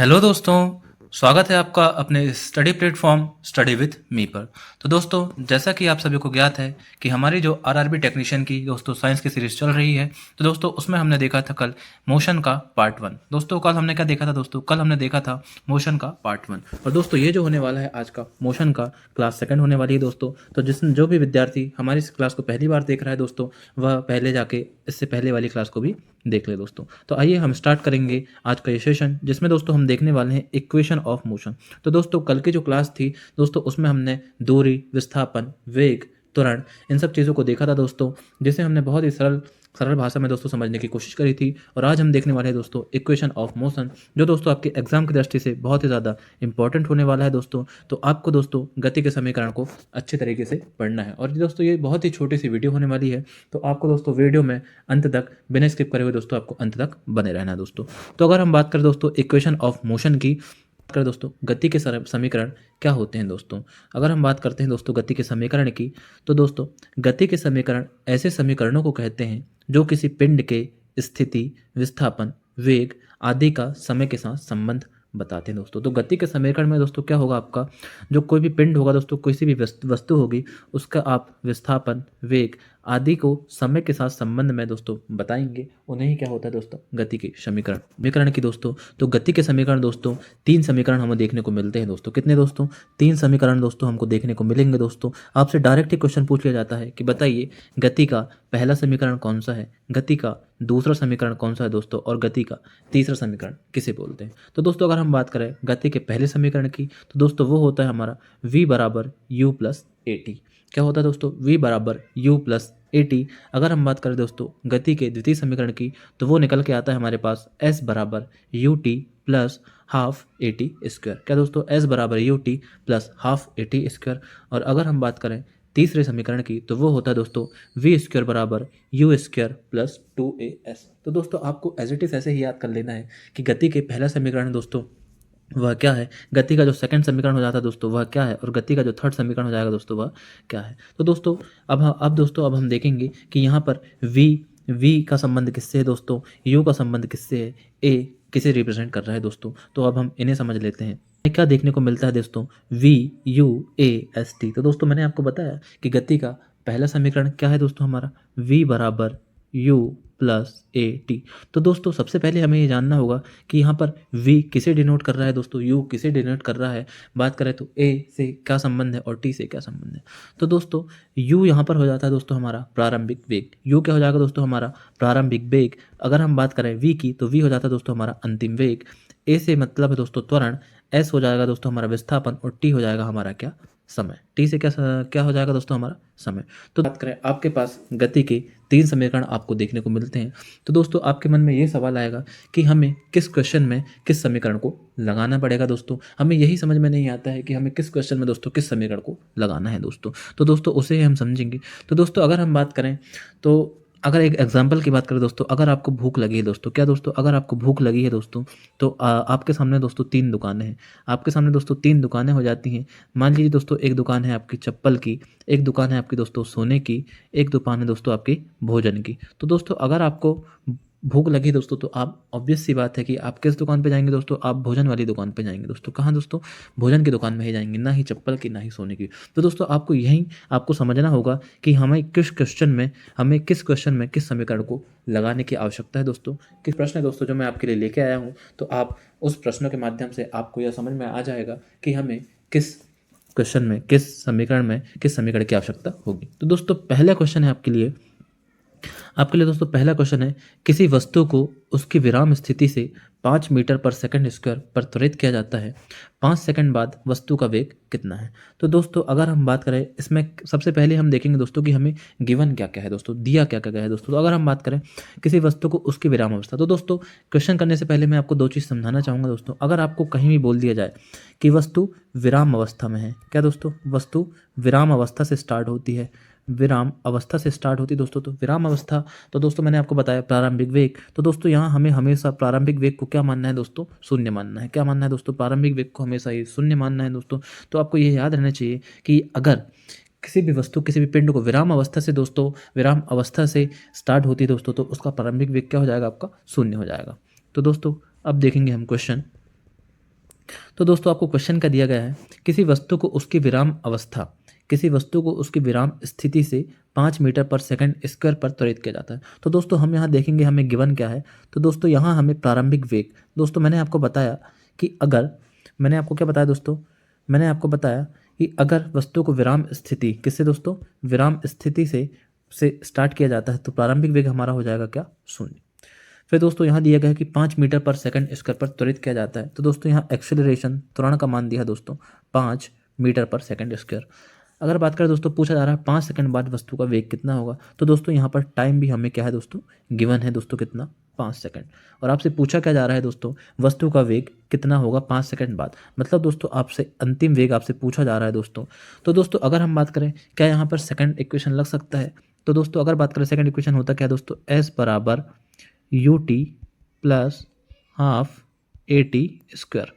Hello दोस्तों, स्वागत है आपका अपने study platform study with me पर। तो दोस्तों, जैसा कि आप सभी को ज्ञात है कि हमारी जो आरआरबी टेक्नीशियन की दोस्तों साइंस की सीरीज चल रही है, तो दोस्तों उसमें हमने देखा था कल मोशन का पार्ट 1। दोस्तों कल हमने क्या देखा था दोस्तों? कल हमने देखा था मोशन का पार्ट 1। और दोस्तों ये जो होने वाला है आज का मोशन का क्लास सेकंड होने वाली है दोस्तों। तो जो भी विद्यार्थी हमारी इस क्लास को पहली बार देख रहा है दोस्तों, वह पहले जाके इससे पहले वाली क्लास को भी देख ले दोस्तों। तो आइए हम स्टार्ट करेंगे आज का ये सेशन, जिसमें दोस्तों हम देखने वाले हैं इक्वेशन ऑफ मोशन। तो दोस्तों कल की जो क्लास थी दोस्तों, उसमें हमने दूरी, विस्थापन, वेग, त्वरण, इन सब चीज़ों को देखा था दोस्तों, जिसे हमने बहुत ही सरल सरल भाषा में दोस्तों समझने की कोशिश करी थी। और आज हम देखने वाले हैं दोस्तों इक्वेशन ऑफ मोशन, जो दोस्तों आपके एग्जाम की दृष्टि से बहुत ही ज़्यादा इंपॉर्टेंट होने वाला है दोस्तों। तो आपको दोस्तों गति के समीकरण को अच्छे तरीके से पढ़ना है। और दोस्तों ये बहुत ही छोटी सी वीडियो होने वाली है, तो आपको दोस्तों वीडियो में अंत तक बिना स्किप करे हुए दोस्तों आपको अंत तक बने रहना है दोस्तों। तो अगर हम बात करें दोस्तों इक्वेशन ऑफ मोशन की, कर दोस्तों गति के समीकरण क्या होते हैं दोस्तों। अगर हम बात करते हैं दोस्तों गति के समीकरण की, तो दोस्तों गति के समीकरण ऐसे समीकरणों को कहते हैं जो किसी पिंड के स्थिति, विस्थापन, वेग आदि का समय के साथ संबंध बताते हैं दोस्तों। तो गति के समीकरण में दोस्तों क्या होगा आपका, जो कोई भी पिंड होगा दोस्तों, कोई भी वस्तु होगी, उसका आप विस्थापन, वेग आदि को समय के साथ संबंध में दोस्तों बताएंगे, उन्हें ही क्या होता है दोस्तों गति के समीकरण की दोस्तों। तो गति के समीकरण दोस्तों 3 समीकरण हमें देखने को मिलते हैं दोस्तों। कितने दोस्तों? 3 समीकरण दोस्तों हमको देखने को मिलेंगे दोस्तों। आपसे डायरेक्ट ही क्वेश्चन पूछ लिया जाता है कि बताइए गति का पहला समीकरण कौन सा है, गति का दूसरा समीकरण कौन सा है दोस्तों, और गति का तीसरा समीकरण किसे बोलते हैं। तो दोस्तों अगर हम बात करें गति के पहले समीकरण की, तो दोस्तों वो होता है हमारा v बराबर u प्लस ए टी। क्या होता है दोस्तों? v बराबर u प्लस ए टी। अगर हम बात करें दोस्तों गति के द्वितीय समीकरण की, तो वो निकल के आता है हमारे पास s बराबर U T plus half A T square. क्या दोस्तों? s बराबर U T plus half A T square. और अगर हम बात करें तीसरे समीकरण की, तो वो होता है दोस्तों वी स्क्वायर बराबर यू स्क्वायर प्लस 2as। तो दोस्तों आपको एज इट इज ऐसे ही याद कर लेना है कि गति के पहला समीकरण दोस्तों वह क्या है, गति का जो सेकंड समीकरण हो जाता है दोस्तों वह क्या है, और गति का जो थर्ड समीकरण हो जाएगा दोस्तों वह क्या है। तो दोस्तों अब हम देखेंगे कि यहाँ पर v का संबंध किससे है दोस्तों, u का संबंध किससे है, a किसे रिप्रेजेंट कर रहा है दोस्तों। तो अब हम इन्हें समझ लेते हैं। क्या देखने को मिलता है दोस्तों, v u a s t। तो दोस्तों मैंने आपको बताया कि गति का पहला समीकरण क्या है दोस्तों हमारा, v बराबर u प्लस ए टी। तो दोस्तों सबसे पहले हमें ये जानना होगा कि यहाँ पर v किसे डिनोट कर रहा है दोस्तों, u किसे डिनोट कर रहा है। बात करें तो a से क्या संबंध है और t से क्या संबंध है। तो दोस्तों u यहाँ पर हो जाता है दोस्तों हमारा प्रारंभिक वेग। u क्या हो जाएगा दोस्तों हमारा प्रारंभिक वेग। अगर हम बात करें v की, तो v हो जाता है दोस्तों हमारा अंतिम वेग। a से मतलब है दोस्तों त्वरण, s हो जाएगा दोस्तों हमारा विस्थापन, और t हो जाएगा हमारा क्या, समय। टी से क्या हो जाएगा दोस्तों हमारा समय। तो बात करें आपके पास गति के 3 समीकरण आपको देखने को मिलते हैं, तो दोस्तों आपके मन में ये सवाल आएगा कि हमें किस क्वेश्चन में किस समीकरण को लगाना पड़ेगा दोस्तों। हमें यही समझ में नहीं आता है कि हमें किस क्वेश्चन में दोस्तों किस समीकरण को लगाना है दोस्तों। तो दोस्तों उसे हम समझेंगे। तो दोस्तों अगर हम बात करें, तो अगर एक एग्जाम्पल की बात करें दोस्तों, अगर आपको भूख लगी है दोस्तों, क्या दोस्तों अगर आपको भूख लगी है दोस्तों, तो आपके सामने दोस्तों 3 दुकानें हैं। आपके सामने दोस्तों 3 दुकानें हो जाती हैं। मान लीजिए दोस्तों एक दुकान है आपकी चप्पल की, एक दुकान है आपकी दोस्तों सोने की, एक दुकान है दोस्तों आपकी भोजन की। तो दोस्तों अगर आपको भूख लगी दोस्तों, तो आप ऑब्वियस सी बात है कि आप किस दुकान पे जाएंगे दोस्तों, आप भोजन वाली दुकान पे जाएंगे दोस्तों। कहाँ दोस्तों? भोजन की दुकान में ही जाएंगे, ना ही चप्पल की, ना ही सोने की। तो दोस्तों आपको समझना होगा कि किस क्वेश्चन में किस समीकरण को लगाने की आवश्यकता है दोस्तों। किस प्रश्न है दोस्तों जो मैं आपके लिए लेके आया हूँ, तो आप उस प्रश्नों के माध्यम से आपको यह समझ में आ जाएगा कि हमें किस क्वेश्चन में किस समीकरण की आवश्यकता होगी। तो दोस्तों पहला क्वेश्चन है आपके लिए दोस्तों पहला क्वेश्चन है, किसी वस्तु को उसकी विराम स्थिति से 5 मीटर पर सेकंड स्क्वायर पर त्वरित किया जाता है। 5 सेकंड बाद वस्तु का वेग कितना है। तो दोस्तों अगर हम बात करें इसमें, सबसे पहले हम देखेंगे दोस्तों कि हमें गिवन क्या क्या है दोस्तों, दिया क्या क्या है दोस्तों। तो अगर हम बात करें किसी वस्तु को उसकी विराम अवस्था, तो दोस्तों क्वेश्चन करने से पहले मैं आपको 2 चीज़ समझाना चाहूँगा दोस्तों। अगर आपको कहीं भी बोल दिया जाए कि वस्तु विराम अवस्था में है, क्या दोस्तों वस्तु विराम अवस्था से स्टार्ट होती है, विराम अवस्था से स्टार्ट होती दोस्तों। तो विराम अवस्था, तो दोस्तों मैंने आपको बताया प्रारंभिक वेग। तो दोस्तों यहाँ हमें हमेशा प्रारंभिक वेग को क्या मानना है दोस्तों, शून्य मानना है। क्या मानना है दोस्तों? प्रारंभिक वेग को हमेशा ही शून्य मानना है दोस्तों। तो आपको ये याद रहना चाहिए कि अगर किसी भी वस्तु, किसी भी पिंड को विराम अवस्था से स्टार्ट होती है दोस्तों, तो उसका प्रारंभिक वेग क्या हो जाएगा आपका, शून्य हो जाएगा। तो दोस्तों अब देखेंगे हम क्वेश्चन। तो दोस्तों आपको क्वेश्चन क्या दिया गया है, किसी वस्तु को उसकी विराम स्थिति से 5 मीटर पर सेकंड स्क्वायर पर त्वरित किया जाता है। तो दोस्तों हम यहाँ देखेंगे हमें गिवन क्या है। तो दोस्तों यहाँ हमें प्रारंभिक वेग, दोस्तों मैंने आपको बताया कि मैंने आपको बताया कि अगर वस्तु को विराम स्थिति किससे दोस्तों, विराम स्थिति से स्टार्ट किया जाता है तो प्रारंभिक वेग हमारा हो जाएगा क्या, 0। फिर दोस्तों यहाँ दिया गया है कि 5 मीटर पर सेकंड स्क्वायर पर त्वरित किया जाता है। तो दोस्तों यहाँ एक्सेलरेशन त्वरण का मान दिया है दोस्तों 5 मीटर पर सेकंड स्क्वायर। अगर बात करें दोस्तों, पूछा जा रहा है 5 सेकंड बाद वस्तु का वेग कितना होगा। तो दोस्तों यहाँ पर टाइम भी हमें क्या है दोस्तों, गिवन है दोस्तों, कितना, 5 सेकंड। और आपसे पूछा क्या जा रहा है दोस्तों, वस्तु का वेग कितना होगा 5 सेकंड बाद, मतलब दोस्तों आपसे अंतिम वेग आपसे पूछा जा रहा है दोस्तों। तो दोस्तों अगर हम बात करें क्या यहाँ पर सेकंड इक्वेशन लग सकता है। तो दोस्तों अगर बात करें सेकंड इक्वेशन होता क्या है दोस्तों, एस बराबर U T plus half A T square.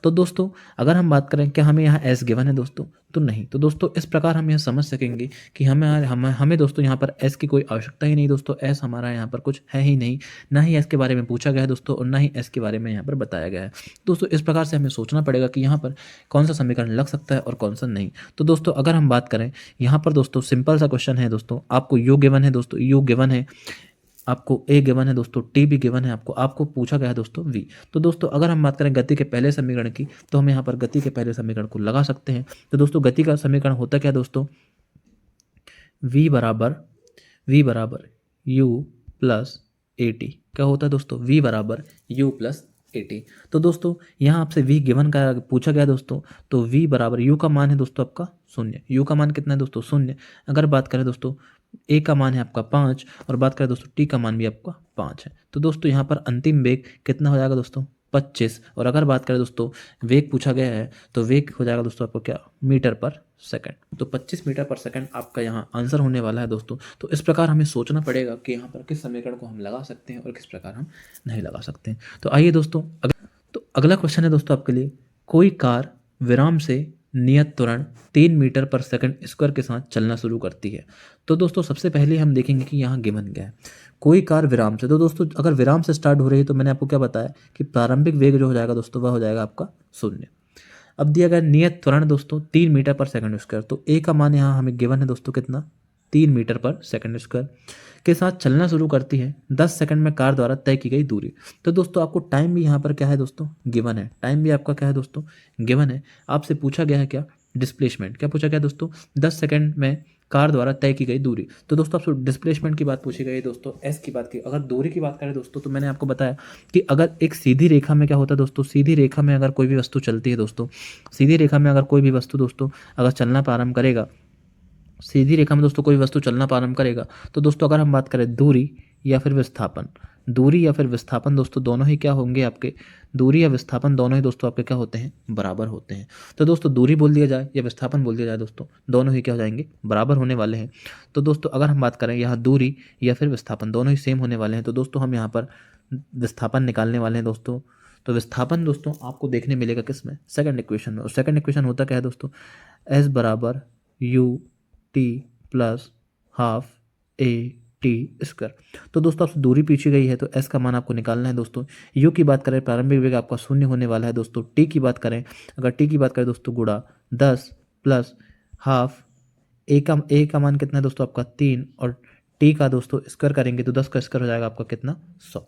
तो दोस्तों अगर हम बात करें क्या हमें यहाँ एस गिवन है दोस्तों, तो नहीं। तो दोस्तों इस प्रकार हम यह समझ सकेंगे कि हमें दोस्तों यहाँ पर एस की कोई आवश्यकता ही नहीं दोस्तों, एस हमारा यहाँ पर कुछ है ही नहीं, ना ही एस के बारे में पूछा गया है दोस्तों और ना ही एस के बारे में यहाँ पर बताया गया है दोस्तों। इस प्रकार से हमें सोचना पड़ेगा कि यहाँ पर कौन सा समीकरण लग सकता है और कौन सा नहीं। तो दोस्तों अगर हम बात करें यहाँ पर दोस्तों सिंपल सा क्वेश्चन है दोस्तों, आपको यू गिवन है दोस्तों, यू गिवन है, आपको ए गिवन है दोस्तों, टी भी गिवन है, आपको पूछा गया है दोस्तों वी। तो दोस्तों अगर हम बात करें गति के पहले समीकरण की, तो हम यहाँ पर गति के पहले समीकरण को लगा सकते हैं। तो दोस्तों गति का समीकरण होता क्या दोस्तों, v बराबर u प्लस ए टी। क्या होता है दोस्तों, v बराबर u प्लस ए टी। तो दोस्तों यहाँ आपसे v गिवन का पूछा गया दोस्तों, तो v बराबर u का मान है दोस्तों आपका 0, u का मान कितना है दोस्तों 0। अगर बात करें दोस्तों a का मान है आपका 5 और बात करें दोस्तों t का मान भी आपका 5 है। तो दोस्तों यहाँ पर अंतिम वेग कितना हो जाएगा दोस्तों, 25। और अगर बात करें दोस्तों वेग पूछा गया है तो वेग हो जाएगा दोस्तों आपको क्या, मीटर पर सेकंड। तो 25 मीटर पर सेकंड आपका यहाँ आंसर होने वाला है दोस्तों। तो इस प्रकार हमें सोचना पड़ेगा कि यहाँ पर किस समीकरण को हम लगा सकते हैं और किस प्रकार हम नहीं लगा सकते हैं। तो आइए दोस्तों अगला क्वेश्चन है दोस्तों आपके लिए, कोई कार विराम से नियत त्वरण 3 मीटर पर सेकंड स्क्वायर के साथ चलना शुरू करती है। तो दोस्तों सबसे पहले हम देखेंगे कि यहाँ गिवन क्या है, कोई कार विराम से। तो दोस्तों अगर विराम से स्टार्ट हो रही है तो मैंने आपको क्या बताया कि प्रारंभिक वेग जो हो जाएगा दोस्तों वह हो जाएगा आपका 0। अब दिया गया नियत त्वरण दोस्तों 3 मीटर पर सेकंड स्क्वायर। तो ए का मान यहाँ हमें गिवन है दोस्तों कितना, 3 मीटर पर सेकंड स्क्वायर के साथ चलना शुरू करती है 10 सेकंड में कार द्वारा तय की गई दूरी। तो दोस्तों आपको टाइम भी यहाँ पर क्या है दोस्तों, गिवन है, टाइम भी आपका क्या है दोस्तों, गिवन है। आपसे पूछा गया है क्या, डिस्प्लेसमेंट। क्या पूछा गया दोस्तों, 10 सेकंड में कार द्वारा तय की गई दूरी। तो दोस्तों आपसे डिस्प्लेसमेंट की बात पूछी गई दोस्तों, एस की बात की। अगर दूरी की बात करें दोस्तों तो मैंने आपको बताया कि अगर एक सीधी रेखा में क्या होता है दोस्तों, सीधी रेखा में अगर कोई भी वस्तु चलती है दोस्तों, सीधी रेखा में अगर कोई भी वस्तु दोस्तों अगर चलना प्रारंभ करेगा, सीधी रेखा में दोस्तों कोई वस्तु चलना प्रारंभ करेगा, तो दोस्तों अगर हम बात करें दूरी या फिर विस्थापन, दूरी या फिर विस्थापन दोस्तों दोनों ही क्या होंगे आपके, दूरी या विस्थापन दोनों ही दोस्तों आपके क्या होते हैं, बराबर होते हैं। तो दोस्तों दूरी बोल दिया जाए या विस्थापन बोल दिया जाए दोस्तों, दोनों ही क्या हो जाएंगे, बराबर होने वाले हैं। तो दोस्तों अगर हम बात करें यहाँ दूरी या फिर विस्थापन दोनों ही सेम होने वाले हैं, तो दोस्तों हम यहाँ पर विस्थापन निकालने वाले हैं दोस्तों। तो विस्थापन दोस्तों आपको देखने मिलेगा किस में, सेकंड इक्वेशन में। और सेकंड इक्वेशन होता क्या है दोस्तों, एस बराबर U T plus half A T square. तो दोस्तों आपसे दूरी पूछी गई है तो एस का मान आपको निकालना है दोस्तों। यू की बात करें प्रारंभिक वेग आपका 0 होने वाला है दोस्तों। टी की बात करें, अगर टी की बात करें दोस्तों गुणा 10 प्लस हाफ ए का मान कितना है दोस्तों आपका 3 और टी का दोस्तों स्क्वायर करेंगे तो 10 का स्क्वायर हो जाएगा आपका कितना, 100।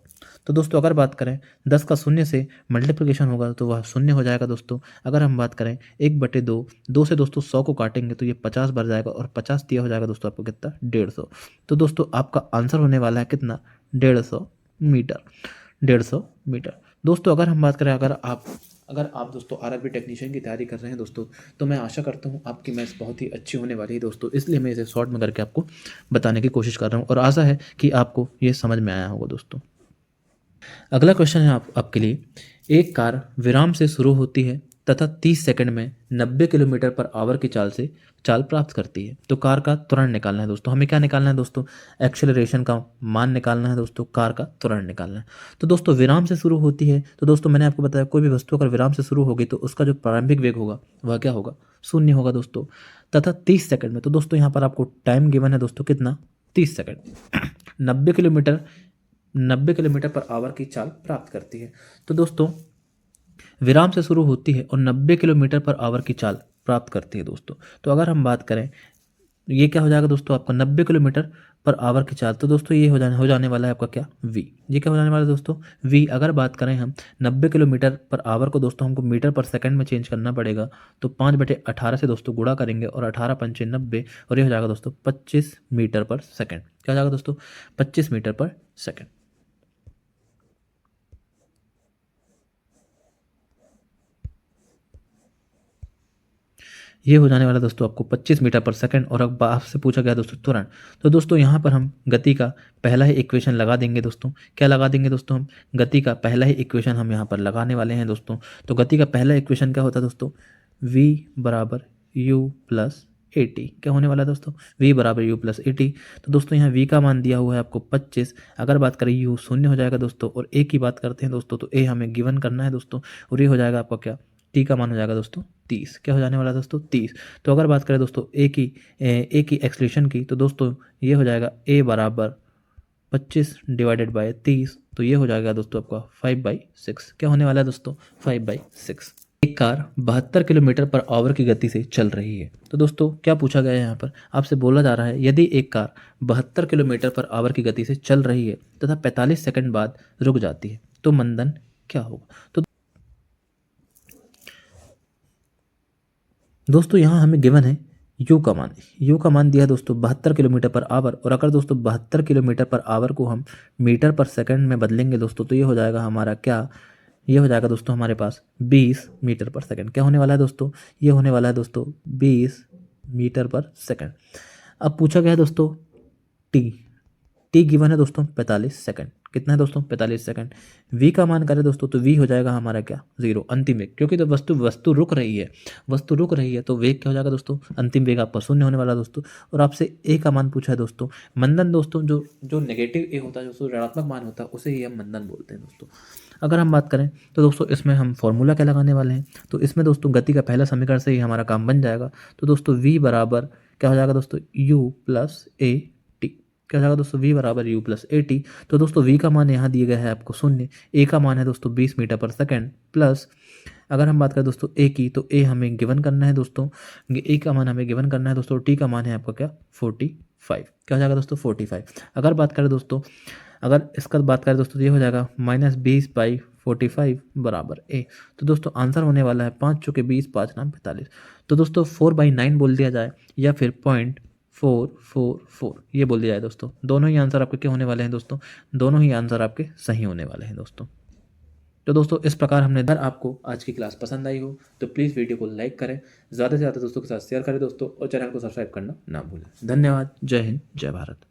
तो दोस्तों अगर बात करें 10 का 0 से मल्टीप्लिकेशन होगा तो वह 0 हो जाएगा दोस्तों। अगर हम बात करें 1/2, 2 से दोस्तों 100 को काटेंगे तो ये 50 बढ़ जाएगा और 50 दिया हो जाएगा दोस्तों आपको कितना, 150। तो दोस्तों आपका आंसर होने वाला है कितना, 150 मीटर, 150 मीटर। दोस्तों अगर हम बात करें अगर आप दोस्तों आरआरबी टेक्नीशियन की तैयारी कर रहे हैं दोस्तों, तो मैं आशा करता हूँ आपकी मैथ्स बहुत ही अच्छी होने वाली है दोस्तों, इसलिए मैं इसे शॉर्ट में करके आपको बताने की कोशिश कर रहा हूँ और आशा है कि आपको ये समझ में आया होगा दोस्तों। अगला क्वेश्चन है आपके लिए, एक कार विराम से शुरू होती है तथा 30 सेकंड में 90 किलोमीटर पर आवर की चाल प्राप्त करती है। तो कार का त्वरण निकालना है दोस्तों। हमें क्या निकालना है दोस्तों, एक्सेलरेशन का मान निकालना है दोस्तों, कार का त्वरण निकालना है। तो दोस्तों विराम से शुरू होती है, तो दोस्तों मैंने आपको बताया कोई भी वस्तु अगर विराम से शुरू होगी तो उसका जो प्रारंभिक वेग होगा वह क्या होगा, 0 होगा दोस्तों, तथा 30 सेकंड में। तो दोस्तों यहाँ पर आपको टाइम गिवन है दोस्तों कितना, 30 सेकंड 90 किलोमीटर पर आवर की चाल प्राप्त करती है। तो दोस्तों विराम से शुरू होती है और 90 किलोमीटर पर आवर की चाल प्राप्त करती है दोस्तों। तो अगर हम बात करें, ये क्या हो जाएगा दोस्तों आपका 90 किलोमीटर पर आवर की चाल, तो दोस्तों ये हो जाने वाला है आपका क्या v। ये क्या हो जाने वाला है दोस्तों v। अगर बात करें हम 90 किलोमीटर पर आवर को दोस्तों हमको मीटर पर सेकंड में चेंज करना पड़ेगा, तो 5/18 से दोस्तों गुणा करेंगे और 18 पंचे 90 और ये हो जाएगा दोस्तों 25 मीटर पर सेकंड। क्या हो जाएगा दोस्तों 25 मीटर पर सेकंड। ये हो जाने वाला दोस्तों आपको 25 मीटर पर सेकंड। और अब आपसे पूछा गया दोस्तों त्वरण, तो दोस्तों यहाँ पर हम गति का पहला ही इक्वेशन लगा देंगे दोस्तों। क्या लगा देंगे दोस्तों हम गति का पहला ही इक्वेशन हम यहाँ पर लगाने वाले हैं दोस्तों। तो गति का पहला इक्वेशन क्या होता है दोस्तों, v बराबर u प्लस ए टी। क्या होने वाला है दोस्तों v बराबर u प्लस ए टी। तो दोस्तों यहाँ v का मान दिया हुआ है आपको 25। अगर बात करें u शून्य हो जाएगा दोस्तों, और a की बात करते हैं दोस्तों, तो a हमें गिवन करना है दोस्तों, और ये हो जाएगा आपका क्या, t का मान हो जाएगा दोस्तों 30। क्या हो जाने वाला है दोस्तों 30। तो अगर बात करें दोस्तों a की एक्सलेशन की, तो दोस्तों ये हो जाएगा a बराबर 25 डिवाइडेड बाय 30। तो ये हो जाएगा दोस्तों आपका 5/6। क्या होने वाला है दोस्तों 5/6। एक कार 72 किलोमीटर पर आवर की गति से चल रही है। तो दोस्तों क्या पूछा गया है यहाँ पर, आपसे बोला जा रहा है यदि एक कार 72 किलोमीटर पर आवर की गति से चल रही है तथा 45 सेकंड बाद रुक जाती है, तो मंदन क्या होगा। तो दोस्तों यहाँ हमें गिवन है यू का मान। यू का मान दिया है दोस्तों 72 किलोमीटर पर आवर, और अगर दोस्तों 72 किलोमीटर पर आवर को हम मीटर पर सेकंड में बदलेंगे दोस्तों, तो ये हो जाएगा हमारा क्या, ये हो जाएगा दोस्तों हमारे पास 20 मीटर पर सेकंड। क्या होने वाला है दोस्तों, ये होने वाला है दोस्तों 20 मीटर पर सेकंड। अब पूछा गया है दोस्तों टी गिवन है दोस्तों 45 सेकंड। कितना है दोस्तों 45 सेकंड। v का मान करें दोस्तों, तो v हो जाएगा हमारा क्या, 0 अंतिम वेग, क्योंकि तो वस्तु रुक रही है, तो वेग क्या हो जाएगा दोस्तों, अंतिम वेग आपका शून्य होने वाला दोस्तों। और आपसे a का मान पूछा है दोस्तों। मंदन दोस्तों जो नेगेटिव a होता है, जो ऋणात्मक मान होता है, उसे ही हम मंदन बोलते हैं दोस्तों। अगर हम बात करें तो दोस्तों इसमें हम फॉर्मूला क्या लगाने वाले हैं, तो इसमें दोस्तों गति का पहला समीकरण से ही हमारा काम बन जाएगा। तो दोस्तों v बराबर क्या हो जाएगा दोस्तों, u प्लस ए टी। क्या हो जाएगा दोस्तों v बराबर u प्लस ए टी। तो दोस्तों v का मान यहाँ दिया गया है आपको 0, a का मान है दोस्तों 20 मीटर पर सेकंड, प्लस अगर हम बात करें दोस्तों a की, तो a हमें गिवन करना है दोस्तों, a का मान हमें गिवन करना है दोस्तों, t का मान है आपका क्या 45। क्या हो जाएगा दोस्तों 45। अगर बात करें दोस्तों, अगर इसका बात करें दोस्तों, तो ये हो जाएगा -20/45 बराबर a। तो दोस्तों आंसर होने वाला है 5 चौके 20, 5 नाम 45। तो दोस्तों 4/9 बोल दिया जाए या फिर 0.444 ये बोल दिया जाए दोस्तों, दोनों ही आंसर आपके क्या होने वाले हैं दोस्तों, दोनों ही आंसर आपके सही होने वाले हैं दोस्तों। तो दोस्तों इस प्रकार हमने, अगर आपको आज की क्लास पसंद आई हो तो प्लीज़ वीडियो को लाइक करें, ज़्यादा से ज़्यादा दोस्तों के साथ शेयर करें दोस्तों, और चैनल को सब्सक्राइब करना ना भूलें। धन्यवाद। जय हिंद, जय भारत।